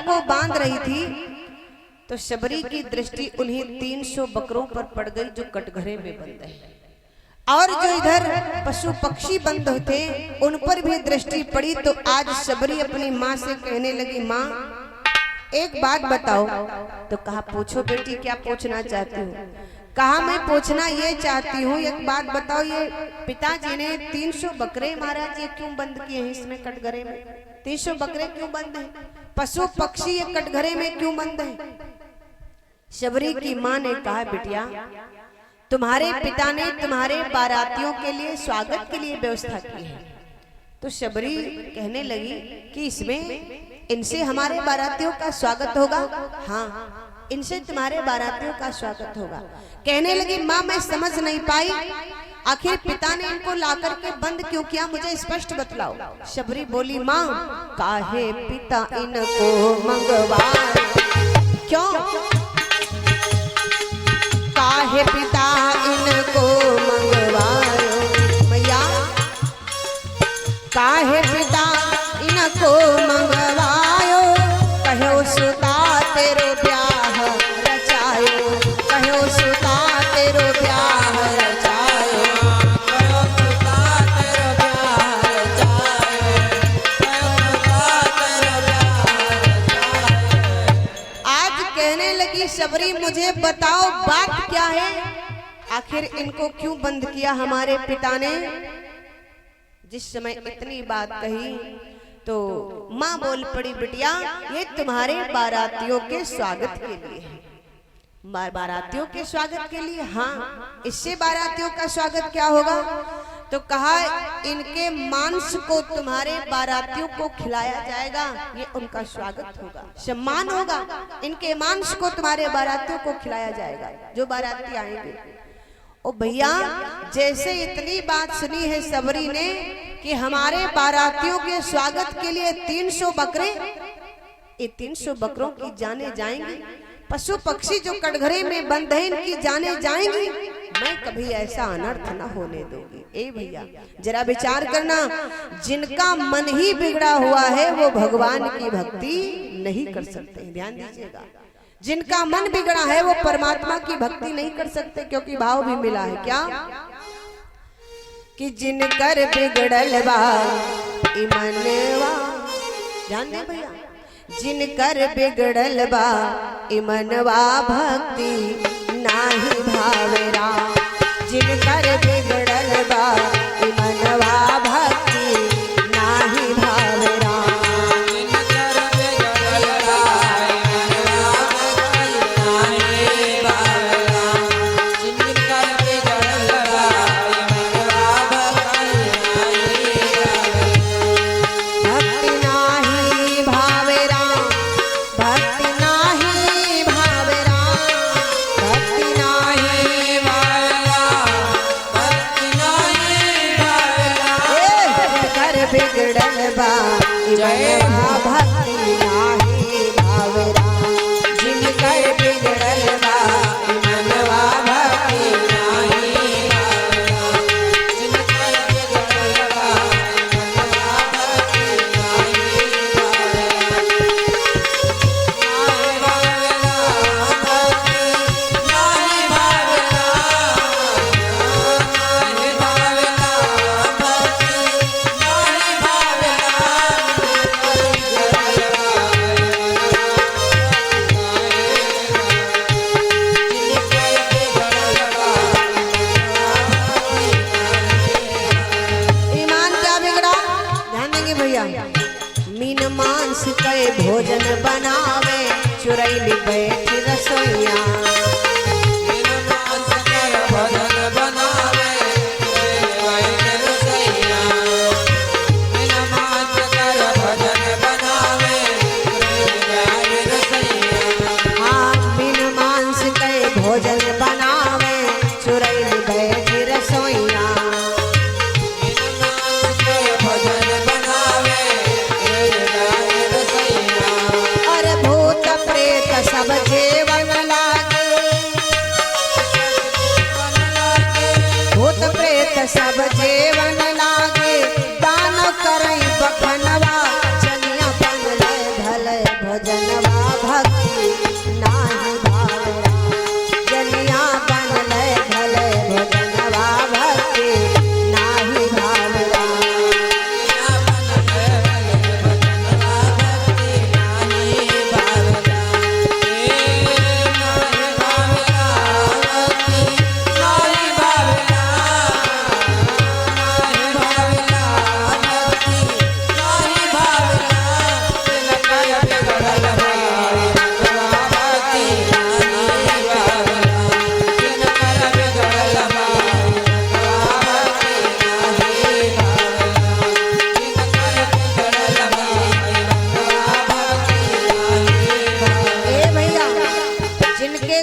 को बांध रही थी तो शबरी की दृष्टि उन्हीं 300 बकरों पर पड़ गई जो कटघरे में बंद है, और जो इधर पशु पक्षी बंद थे उन पर भी दृष्टि पड़ी। तो आज शबरी अपनी माँ से कहने लगी, माँ एक बात बताओ। तो कहा पूछो बेटी, क्या पूछना चाहती हूँ? कहा मैं पूछना ये चाहती हूँ, एक बात बताओ, ये पिताजी ने 300 बकरे महाराज ये क्यों बंद किए हैं इसमें कटघरे में? 300 बकरे क्यों बंद हैं? पशु पक्षी ये कटघरे में क्यों बंद हैं? शबरी की माँ ने कहा, बिटिया तुम्हारे पिता ने तुम्हारे बारातियों के लिए स्वागत के लिए व्यवस्था की है। तो शबरी कहने लगी कि इसमें इनसे हमारे बारातियों का स्वागत होगा? हाँ, इनसे तुम्हारे बारातियों का स्वागत होगा। कहने लगी, माँ मैं समझ नहीं पाई, आखिर पिता ने इनको लाकर के बंद क्यों किया, मुझे स्पष्ट बतलाओ। शबरी बोली, माँ काहे पिता इनको मंगवाए, क्यों काहे पिता इनको मंगवायो, मैया काहे पिता इनको मंगवायो, कहो सुता तेरो ब्याह रचायो, कहो सुता तेरो ब्याह रचायो, कहो सुता तेरो ब्याह रचायो, कहो सुता तेरो ब्याह रचायो। आज कहने लगी शबरी, मुझे बताओ बात क्या है, आखिर इनको क्यों बंद किया हमारे पिता ने? जिस समय इतनी बात कही तो माँ बोल पड़ी, बिटिया ये तुम्हारे बारातियों के स्वागत के लिए है। बारातियों के स्वागत के लिए? हाँ, इससे बारातियों का स्वागत क्या होगा? तो कहा इनके मांस को तुम्हारे बारातियों को खिलाया जाएगा, ये उनका स्वागत होगा, सम्मान होगा। इनके मांस को तुम्हारे बारातियों को खिलाया जाएगा जो बाराती आएंगे। ओ भैया, जैसे इतनी बात सुनी है शबरी ने कि हमारे बारातियों के स्वागत के लिए 300 बकरे, ये 300 बकरों की जाने जाएंगी, पशु पक्षी जो कटघरे में बंद है इनकी जाने जाएंगी, मैं कभी ऐसा अनर्थ न होने दूंगी। ए भैया जरा विचार करना, जिनका मन ही बिगड़ा हुआ है वो भगवान की भक्ति नहीं कर सकते। ध्यान दीजिएगा, जिनका मन बिगड़ा है वो परमात्मा की भक्ति नहीं कर सकते, क्योंकि भाव भी मिला है क्या कि जिनकर बिगड़ल बा इमनवा, ध्यान दे भैया, जिनकर बिगड़ल बा इमनवा भक्ति नाही भावेरा, जिनकर बिगड़ल बा इमनवा भक्ति नाही भावेरा, जिनकर बिगड़ल बा इमनवा भक्ति नाही भावेरा, जिनकर बिगड़ल बा इमनवा भक्ति नाही भावेरा, भक्ति नाही भावेरा, भक्ति नाही भावेरा, भक्ति नाही भावेरा, जिनकर बिगड़ल बा इमनवा भक्ति नाही भावेरा, जिनकर बिगड़ल बा इमनवा भक्ति नाही भावेरा, जिनकर बिगड़ल बा इमनवा भक्ति नाही भावेरा, भक्ति नाही भावेरा, नाही भावेरा, भक्ति नाही ईमान क्या बिगड़ा? ध्यान देंगे भैया, मीन मांस के भोजन बनावे, चुरैली बैठ रसोइया, मीन मांस के भोजन बनावे, चुरैली बैठ रसोइया, मीन मांस के भोजन बनावे, चुरैली बैठ रसोइया, हाँ मीन मांस के भोजन बनावे, चुरैली बैठ रसोइया, अरे भूत प्रेत सब जेवन लागे, भूत प्रेत सब जेवन लागे, दान करई बखनवा, चनिया बनले भले भजनवा भक्ति नाही भावरा जनिया बनले भले भजनवा भक्ति नाही भावरा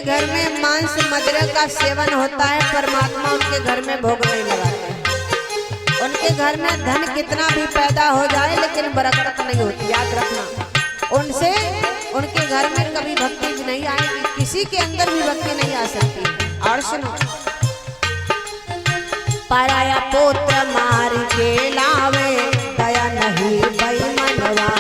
घर में मांस मदिरा का सेवन होता है, परमात्मा उनके घर में भोग नहीं लगाते। उनके घर में धन कितना भी पैदा हो जाए लेकिन बरकत नहीं होती, याद रखना। उनसे उनके घर में कभी भक्ति भी नहीं आएगी, किसी के अंदर भी भक्ति नहीं आ सकती। और सुनो, पराया पुत्र मार के लावे दया नहीं बेईमानवा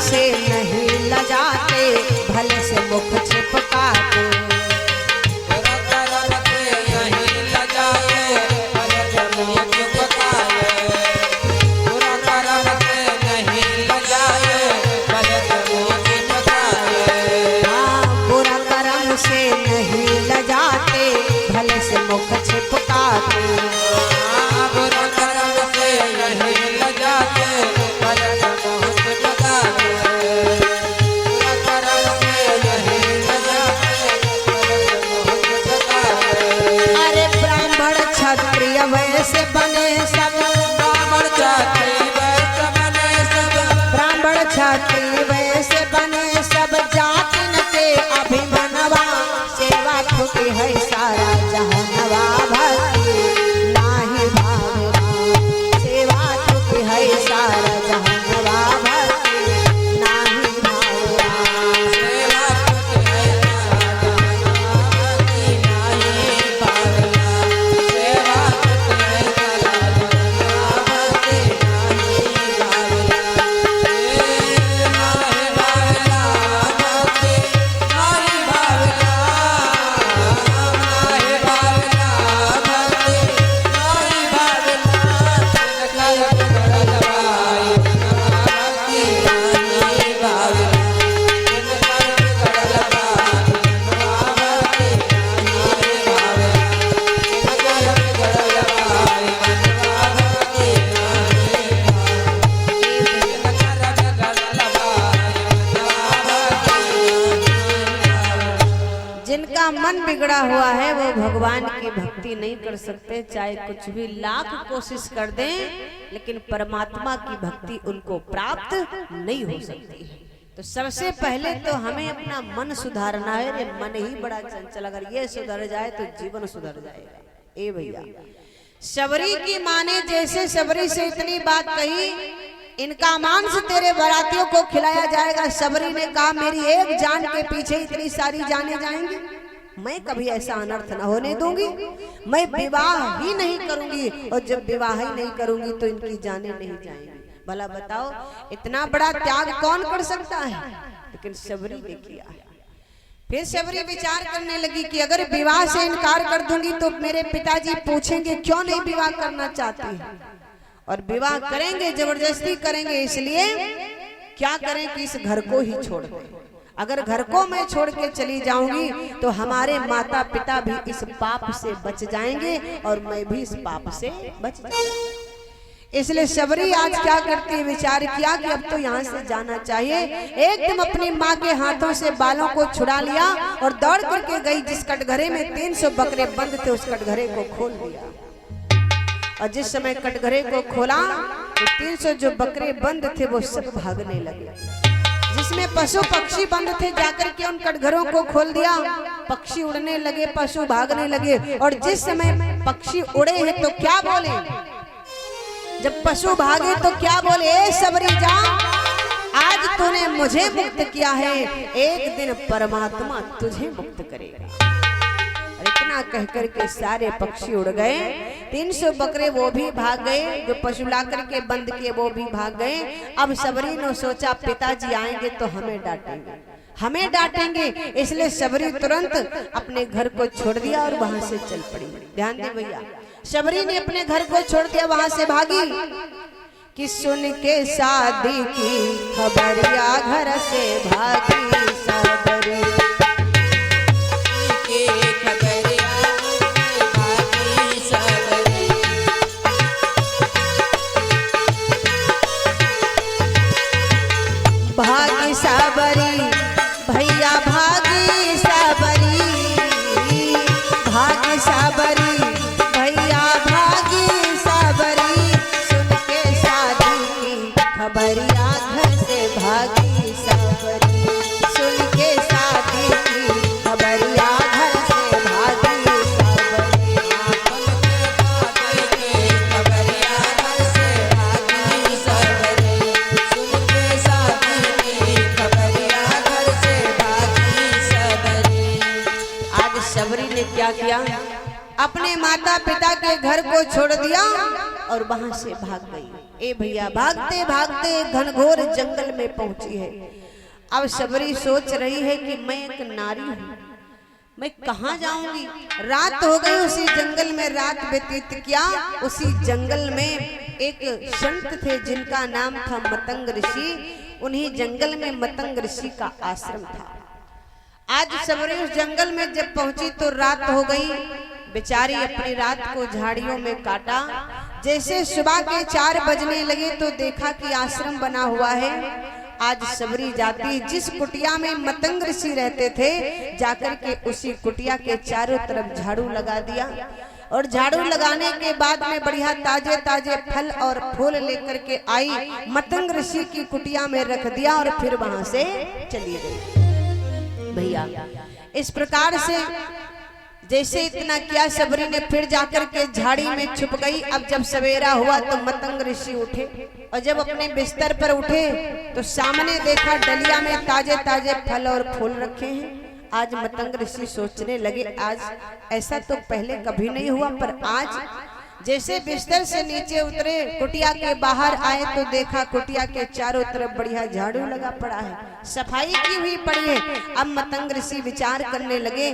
से नहीं लजाते, भले से मुख छिपकाते। बुरा कर्म से नहीं लजाते, भले से मुख छिपकाते। बुरा कर्म से नहीं मन बिगड़ा हुआ है वो भगवान की भक्ति नहीं कर सकते, चाहे कुछ भी लाख कोशिश कर दें, लेकिन परमात्मा की भक्ति उनको प्राप्त नहीं हो सकती है। तो सबसे पहले तो हमें अपना मन सुधारना है। ये मन ही बड़ा चंचल, अगर ये सुधर जाए तो जीवन सुधर जाएगा। ए भैया, शबरी की माँ ने जैसे शबरी से इतनी बात कही, इनका मांस तेरे बारातियों को खिलाया जाएगा। शबरी ने कहा मेरी एक जान के पीछे इतनी सारी जाने जाएंगी, मैं कभी ऐसा अनर्थ न होने दूंगी। मैं विवाह ही नहीं करूंगी, और जब विवाह ही नहीं करूंगी तो इनकी जाने नहीं जाएंगी। भला बताओ, इतना बड़ा त्याग कौन कर सकता है? लेकिन शबरी ने किया। फिर शबरी विचार करने लगी कि अगर विवाह से इनकार कर दूंगी तो मेरे पिताजी पूछेंगे क्यों नहीं विवाह करना चाहती है, और विवाह करेंगे, जबरदस्ती करेंगे। इसलिए क्या करें कि इस घर को ही छोड़ दें। अगर घर को मैं छोड़ के चली जाऊंगी तो हमारे माता पिता भी इस पाप से बच जाएंगे और मैं भी इस पाप से बच जाऊंगी। इसलिए शबरी आज क्या करती है, विचार किया कि अब तो यहाँ से जाना चाहिए। एकदम अपनी माँ के हाथों से बालों को छुड़ा लिया और दौड़ करके गई। जिस कटघरे में 300 बकरे बंद थे उस कटघरे को खोल दिया, और जिस समय कटघरे को खोला तो 300 जो बकरे बंद थे वो सब भागने लगे। जिसमें पशु पक्षी बंद थे जाकर के उन कटघरों को खोल दिया, पक्षी उड़ने लगे, पशु भागने लगे। और जिस समय पक्षी उड़े हैं तो क्या बोले, जब पशु भागे तो क्या बोले, ए शबरी जा, आज तूने मुझे मुक्त किया है, एक दिन परमात्मा तुझे मुक्त करेगा। और इतना कहकर के सारे पक्षी उड़ गए। 300 बकरे वो भी भाग गए, जो पशु ला करके बंद किए वो भी भाग गए। अब शबरी ने सोचा पिताजी आएंगे तो हमें डांटेंगे, इसलिए शबरी तुरंत अपने घर को छोड़ दिया और वहां से चल पड़ी। ध्यान दे भैया, शबरी ने अपने घर को छोड़ दिया, वहां से भागी कि सुन के शादी की खबरिया घर से भागी शबरी। भागी शबरी भैया, भागी शबरी, भागी शबरी भैया, भागी शबरी। सुन के शादी की खबरिया घर से भागी शबरी। सुन के शादी की खबरिया घर से भागी शबरी। खबरिया घर से भागी शबरी। सुन के शादी की खबरिया घर से भागी शबरी। आज शबरी ने क्या किया, अपने माता पिता के घर को छोड़ दिया और वहां से भाग गई। ए भैया, भागते भागते घनघोर जंगल में पहुंची है। अब शबरी सोच रही है कि मैं एक नारी हूँ, मैं कहाँ जाऊंगी। रात हो गई, उसी जंगल में रात व्यतीत किया। उसी जंगल में एक संत थे जिनका नाम था मतंग ऋषि। उन्हीं जंगल में मतंग ऋषि का आश्रम था। आज शबरी उस जंगल में जब पहुंची तो रात हो गई। बेचारी अपनी रात को झाड़ियों में काटा। जैसे सुबह के 4 बजने लगे तो देखा कि आश्रम बना हुआ है। आज शबरी जाती, जिस कुटिया में मतंग ऋषि रहते थे, जाकर के उसी कुटिया के चारों तरफ झाड़ू लगा दिया। और झाड़ू लगाने के बाद में बढ़िया ताजे ताजे फल और फूल लेकर के आई, मतंग ऋषि की कुटिया में रख दिया और फिर वहां से चली गई। भैया, इस प्रकार से जैसे इतना किया, शबरी ने फिर जाकर के झाड़ी में छुप गई। अब जब सवेरा हुआ तो मतंग ऋषि उठे, और जब अपने बिस्तर पर उठे तो सामने देखा डलिया में ताजे ताजे फल और फूल रखे हैं। आज मतंग ऋषि सोचने लगे, आज ऐसा तो पहले कभी नहीं हुआ, पर आज जैसे बिस्तर से नीचे उतरे, कुटिया के बाहर आए तो देखा कुटिया के चारों तरफ बढ़िया झाड़ू लगा पड़ा है, सफाई की हुई पड़ी है। अब मतंग ऋषि विचार करने लगे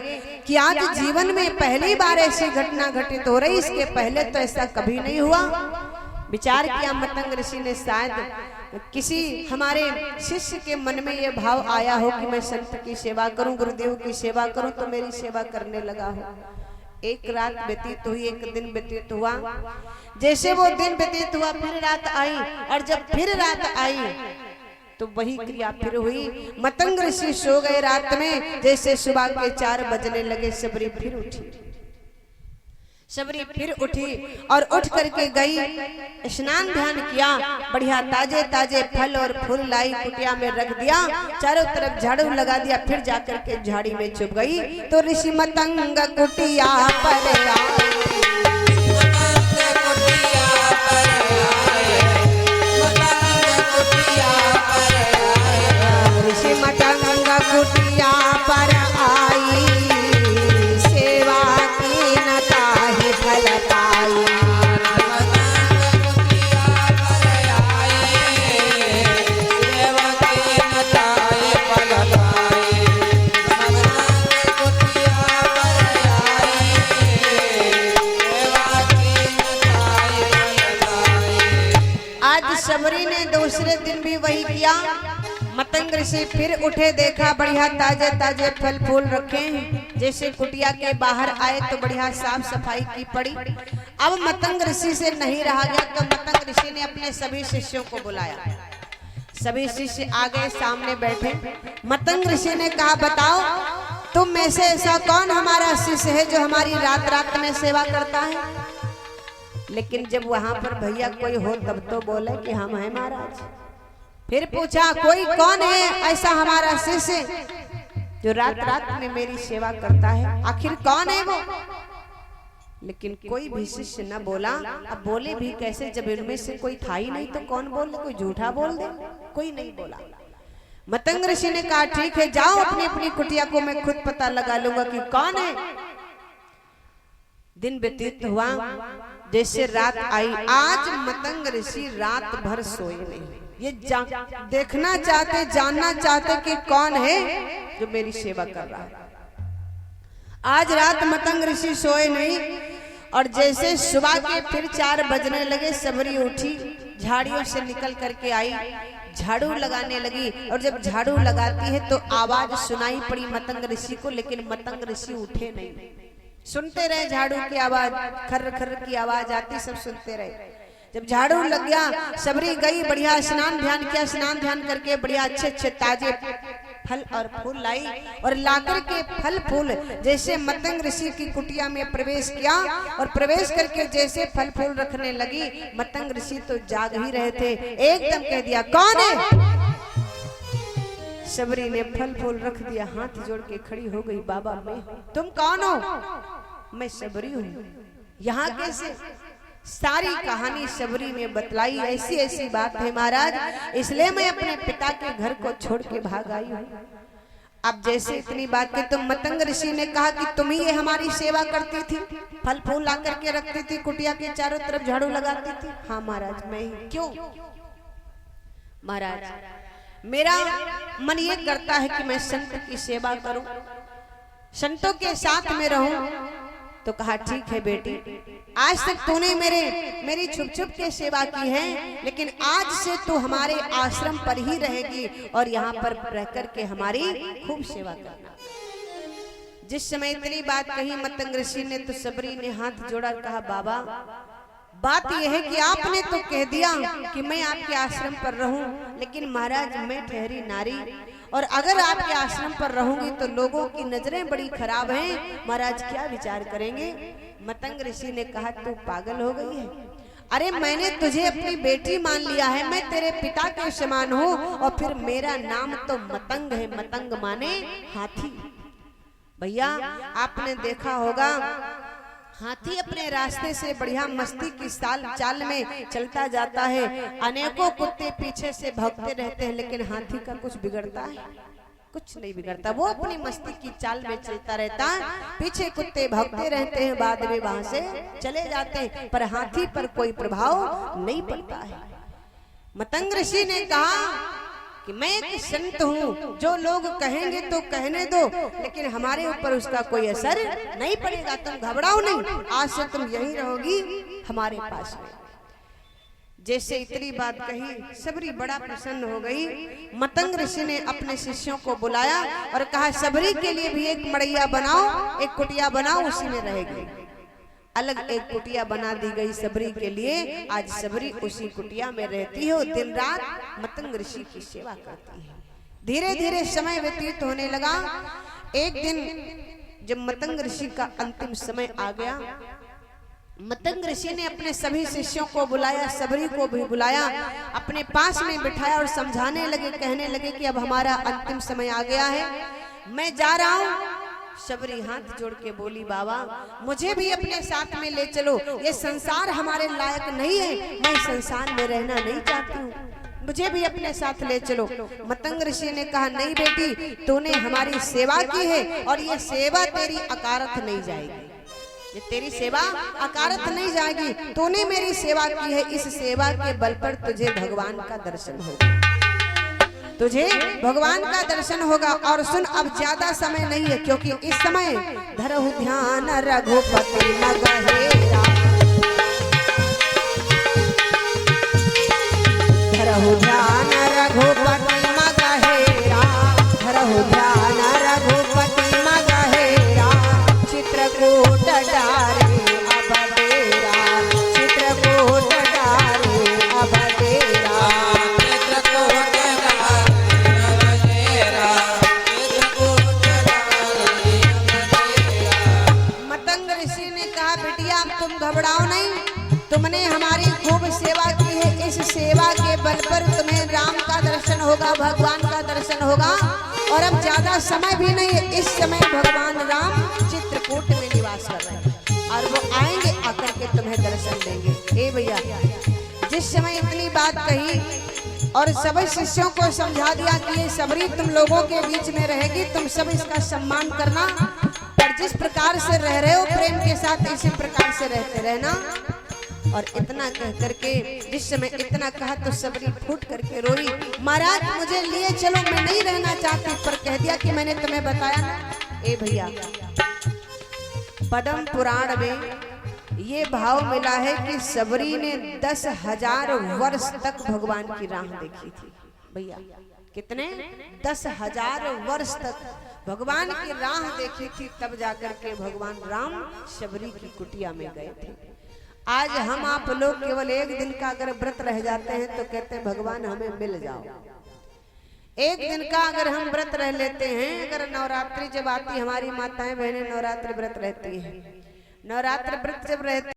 कि आज जीवन में पहली बार ऐसी घटना घटित हो रही, इसके पहले तो ऐसा कभी नहीं हुआ। विचार किया मतंग ऋषि ने, शायद किसी हमारे शिष्य के मन में ये भाव आया हो कि मैं संत की सेवा करूं, गुरुदेव की सेवा करूं, तो मेरी सेवा करने लगा हो। एक रात व्यतीत हुई, एक दिन व्यतीत हुआ। जैसे वो दिन व्यतीत हुआ फिर रात आई, और जब फिर रात आई तो वही क्रिया फिर हुई। मतंग ऋषि सो गए रात में, जैसे सुबह के 4 बजने लगे सबरी फिर उठी। सबरी फिर उठी और उठ करके गई, स्नान ध्यान किया, बढ़िया ताजे ताजे फल और फूल लाई, कुटिया में रख दिया, चारों तरफ झाड़ू लगा दिया, फिर जाकर के झाड़ी में छुप गई। तो ऋषि मतंग कुटिया पर ऋषि मतंग कुटिया पर आई, सेवा की न ताहि फल पाई। आज सबरी ने दूसरे दिन भी वही किया। मतंग ऋषि फिर उठे, देखा बढ़िया ताजे ताजे फल फूल रखे हैं। जैसे कुटिया के बाहर आए तो बढ़िया साफ सफाई की पड़ी। अब मतंग ऋषि से नहीं रहा गया, तो मतंग ऋषि ने अपने सभी शिष्यों को बुलाया। सभी शिष्य आ गए, सामने बैठे। मतंग ऋषि ने कहा, बताओ तुम में से ऐसा कौन हमारा शिष्य है जो हमारी रात रात में सेवा करता है? लेकिन जब वहां पर भैया कोई हो तब तो बोले कि हम हैं महाराज। फिर पूछा, कोई कौन है ऐसा हमारा शिष्य जो रात रात में मेरी सेवा करता है? आखिर कौन है वो? लेकिन कोई भी शिष्य न बोला। अब बोले भी कैसे जब इनमें से कोई था ही नहीं, तो कौन बोले? कोई झूठा बोल दे। कोई नहीं बोला। मतंग ऋषि ने कहा, ठीक है, जाओ अपनी अपनी कुटिया को मैं खुद पता लगा लूंगा कि कौन है। दिन व्यतीत हुआ, जैसे रात आई। आज मतंग ऋषि रात भर सोए नहीं। ये देखना चाहते, जानना चाहते कि कौन है जो मेरी सेवा कर रहा है। आज रात मतंग ऋषि सोए नहीं, और जैसे सुबह के फिर 4 बजने लगे, सबरी उठी, झाड़ियों से निकल करके आई, झाड़ू लगाने लगी। और जब झाड़ू लगाती है तो आवाज सुनाई पड़ी मतंग ऋषि को, लेकिन मतंग ऋषि उठे नहीं। सुनते रहे झाड़ू की आवाज, खर्र खर्र की आवाज आती, सब सुनते रहे। जब झाड़ू लग गया, सबरी गई, बढ़िया स्नान ध्यान किया, स्नान ध्यान करके बढ़िया अच्छे अच्छे ताजे फल और फूल लाई, और लाकर के फल फूल जैसे मतंग ऋषि की कुटिया में प्रवेश किया। और प्रवेश करके जैसे फल फूल रखने लगी, मतंग ऋषि तो जाग ही रहे थे। एकदम कह दिया, कौन है? सबरी ने फल फूल रख दिया, हाथ जोड़ के खड़ी हो गई, बाबा मैं। तुम कौन हो? मैं सबरी हूँ। यहाँ कैसे? सारी कहानी सबरी ने बतलाई। ऐसी ऐसी बात है महाराज, इसलिए मैं अपने पिता के घर को छोड़ के भाग आई हूँ। अब जैसे इतनी बात की, तो मतंग ऋषि ने कहा कि तुम ही ये हमारी सेवा करती थी, फल फूल ला करके रखती थी, कुटिया के चारों तरफ झाड़ू लगाती थी? हाँ महाराज, मैं ही। क्यों? महाराज, मेरा मन ये करता है कि मैं संत की सेवा करूं, संतों के साथ में रहूं। तो कहा, ठीक है बेटी, आज तक तूने मेरी छुप छुप के सेवा की है, लेकिन आज से तू हमारे आश्रम पर ही रहेगी और यहाँ पर रह कर के हमारी खूब सेवा करना। जिस समय इतनी बात कही मतंग ऋषि ने, तो सबरी ने हाथ जोड़ा, कहा, बाबा बात यह है कि आपने तो कह दिया कि मैं आपके आश्रम पर रहूं, लेकिन महाराज मैं ठहरी नारी, और अगर आपके आश्रम पर रहूंगी तो लोगों की नजरें बड़ी खराब हैं, महाराज क्या विचार करेंगे? मतंग ऋषि ने कहा, तू पागल हो गई है? अरे मैंने तुझे अपनी बेटी मान लिया है, मैं तेरे पिता के समान हूँ, और फिर मेरा नाम तो मतंग है। मतंग माने हाथी। भैया आपने देखा होगा, हाथी अपने रास्ते से बढ़िया मस्ती की चाल में चलता जाता है, अनेकों कुत्ते पीछे से भौंकते रहते हैं, लेकिन हाथी का कुछ बिगड़ता है? कुछ नहीं बिगड़ता। वो अपनी मस्ती की चाल में चलता रहता है, पीछे कुत्ते भौंकते रहते हैं, बाद में वहां से चले जाते हैं, पर हाथी पर कोई प्रभाव नहीं पड़ता है। मतंग ऋषि ने कहा कि मैं एक संत हूँ, जो लोग कहेंगे तो कहने दो, लेकिन हमारे ऊपर उसका कोई असर नहीं पड़ेगा। तुम घबराओ नहीं, आज से तुम यहीं रहोगी हमारे पास में। जैसे इतनी बात कही, सबरी बड़ा प्रसन्न हो गई। मतंग ऋषि ने अपने शिष्यों को बुलाया और कहा, सबरी के लिए भी एक मड़ैया बनाओ, एक कुटिया बनाओ, उसी में रहेगी। अलग एक कुटिया बना दी गई सबरी के लिए। आज सबरी उसी कुटिया में रहती है, दिन रात मतंग ऋषि की सेवा करती है। धीरे धीरे समय व्यतीत होने लगा। एक दिन जब मतंग ऋषि का अंतिम समय आ गया, मतंग ऋषि ने अपने सभी शिष्यों को बुलाया, सबरी को भी बुलाया, अपने पास में बिठाया और समझाने लगे, कहने लगे कि अब हमारा अंतिम समय आ गया है, मैं जा रहा हूँ। सबरी हाथ जोड़ के बोली, बाबा मुझे भी अपने साथ में ले चलो, ये संसार हमारे लायक नहीं है, मैं संसार में रहना नहीं चाहती हूँ, मुझे भी अपने साथ ले चलो। मतंग ऋषि ने कहा, नहीं बेटी, तूने हमारी सेवा की है और ये सेवा तेरी अकारथ नहीं जाएगी, ये तेरी सेवा अकारथ नहीं जाएगी, तूने मेरी सेवा की है, इस सेवा के बल पर तुझे भगवान का दर्शन होगा, तुझे भगवान का दर्शन होगा। और सुन, अब ज्यादा समय नहीं है, क्योंकि इस समय धरहु ध्यान रघुपति मगहेरा, धरहु ध्यान रघुपति मगहेरा, धरहु ध्यान रघुपति मगहेरा, चित्रकूट डारे अब डेरा, चित्रकूट डारे अब डेरा, मतंग ऋषि ने कहा, बिटिया तुम घबराओ नहीं, तुमने हमारी खूब सेवा की है, इस सेवा के बल पर तुम्हें राम का दर्शन होगा, भगवान का दर्शन होगा। और अब ज्यादा समय भी नहीं है, इस समय भगवान राम चित्रकूट में निवास कर रहे हैं और वो आएंगे, आकर के तुम्हें दर्शन देंगे। ए भैया, जिस समय इतनी बात कही और सभी शिष्यों को समझा दिया कि ये सबरी तुम लोगों के बीच में रहेगी, तुम सब इसका सम्मान करना, पर जिस प्रकार से रह रहे हो प्रेम के साथ इसी प्रकार से रहते रहना। और इतना कह करके, जिस समय इतना कहा तो सबरी फूट करके रोई, महाराज मुझे लिए चलो, मैं नहीं रहना चाहती, पर कह दिया कि मैंने तुम्हें बताया ना। ए भैया, पद्म पुराण में ये भाव मिला है कि सबरी ने 10,000 वर्ष तक भगवान की राह देखी थी। भैया कितने? 10,000 वर्ष तक भगवान की राह देखी थी, तब जाकर के भगवान राम सबरी की कुटिया में गए थे। आज हम आप लोग केवल एक दिन का अगर व्रत रह जाते हैं तो कहते हैं भगवान हमें मिल जाओ। एक दिन का अगर हम व्रत रह लेते हैं, अगर नवरात्रि जब आती, हमारी माताएं बहनें नवरात्रि व्रत रहती हैं, नवरात्रि व्रत जब रहती